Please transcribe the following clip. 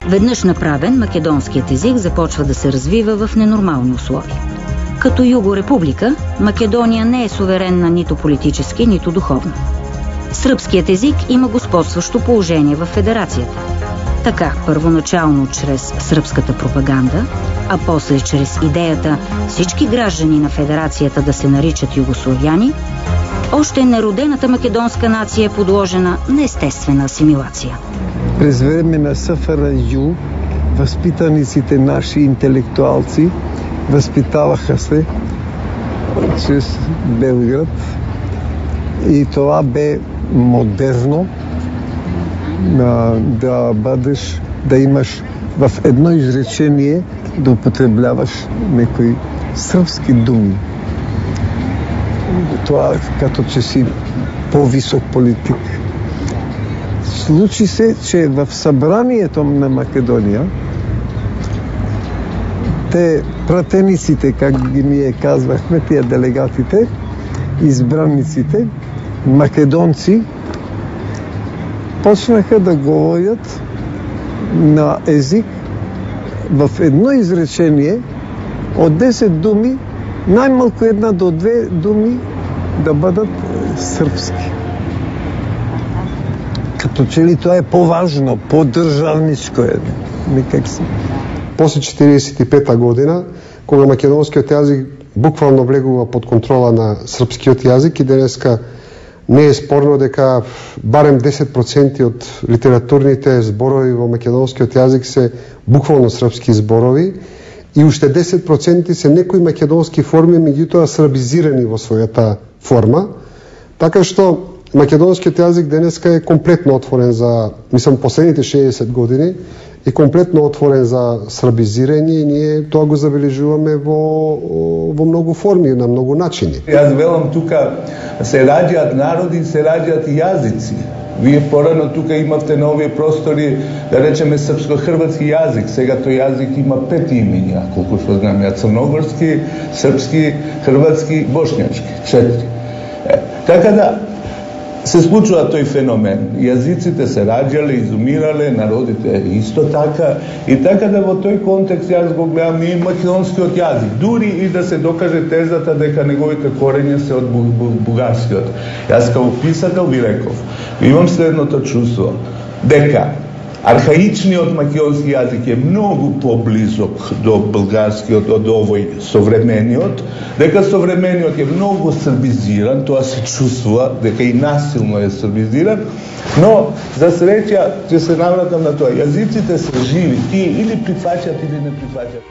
Веднъж направен, македонският език започва да се развива в ненормални условия. Като югорепублика, Македония не е суверенна нито политически, нито духовно. Сръбският език има господстващо положение в федерацията. Така, първоначално чрез сръбската пропаганда, а после чрез идеята всички граждани на федерацията да се наричат югославяни, още неродената македонска нация е подложена на естествена асимилация. През време на СФРЮ възпитаниците наши интелектуалци възпитаваха се чрез Белград и това бе модерно да имаш в едно изречение да употребяваш някои сръбски думи. Това като че си по-висок политик. Случи се, че в събранието на Македония те пратениците, как ги ние казвахме, тия делегатите, избранниците, македонци, почнаха да говорят на език в едно изречение от 10 думи, най-малко една до 2 думи да бъдат сръбски. Като че ли това е по-важно, по-държавничко е. Никак си. После 1945 година, кога македонскиот јазик буквално влегува под контрола на српскиот јазик и денеска не е спорно дека барем 10% од литературните зборови во македонскиот јазик се буквално српски зборови и уште 10% се некои македонски форми, меѓутоа србизирани во својата форма, така што македонскиот јазик денеска е комплетно отворен за, мислам, последните 60 години е комплетно отворен за србизирање и ние тоа го забележуваме во многу форми, на многу начини. Јас велам тука се раѓаат народи, се раѓаат јазици. Вие порано тука имавте на овие простори, да речеме, српско-хрватски јазик. Сега тој јазик има 5 имиња, колку што знам ја, црногорски, српски, хрватски, бошњачки, 4. Така да се случува тој феномен. Јазиците се раѓале, изумирале, народите исто така. И така да во тој контекст јас го гледам и македонскиот јазик. Дури и да се докаже тезата дека неговите корења се од бугарскиот. Јас како писател ви реков, имам следното чувство, дека архаичниот македонски јазик е многу поблизок до булгарскиот од овој современиот, дека современиот е многу србизиран, тоа се чувствува, дека и насилно е србизиран, но за среќа ќе се навратам на тоа, јазиците се живи, тие или прифаќат или не прифаќат.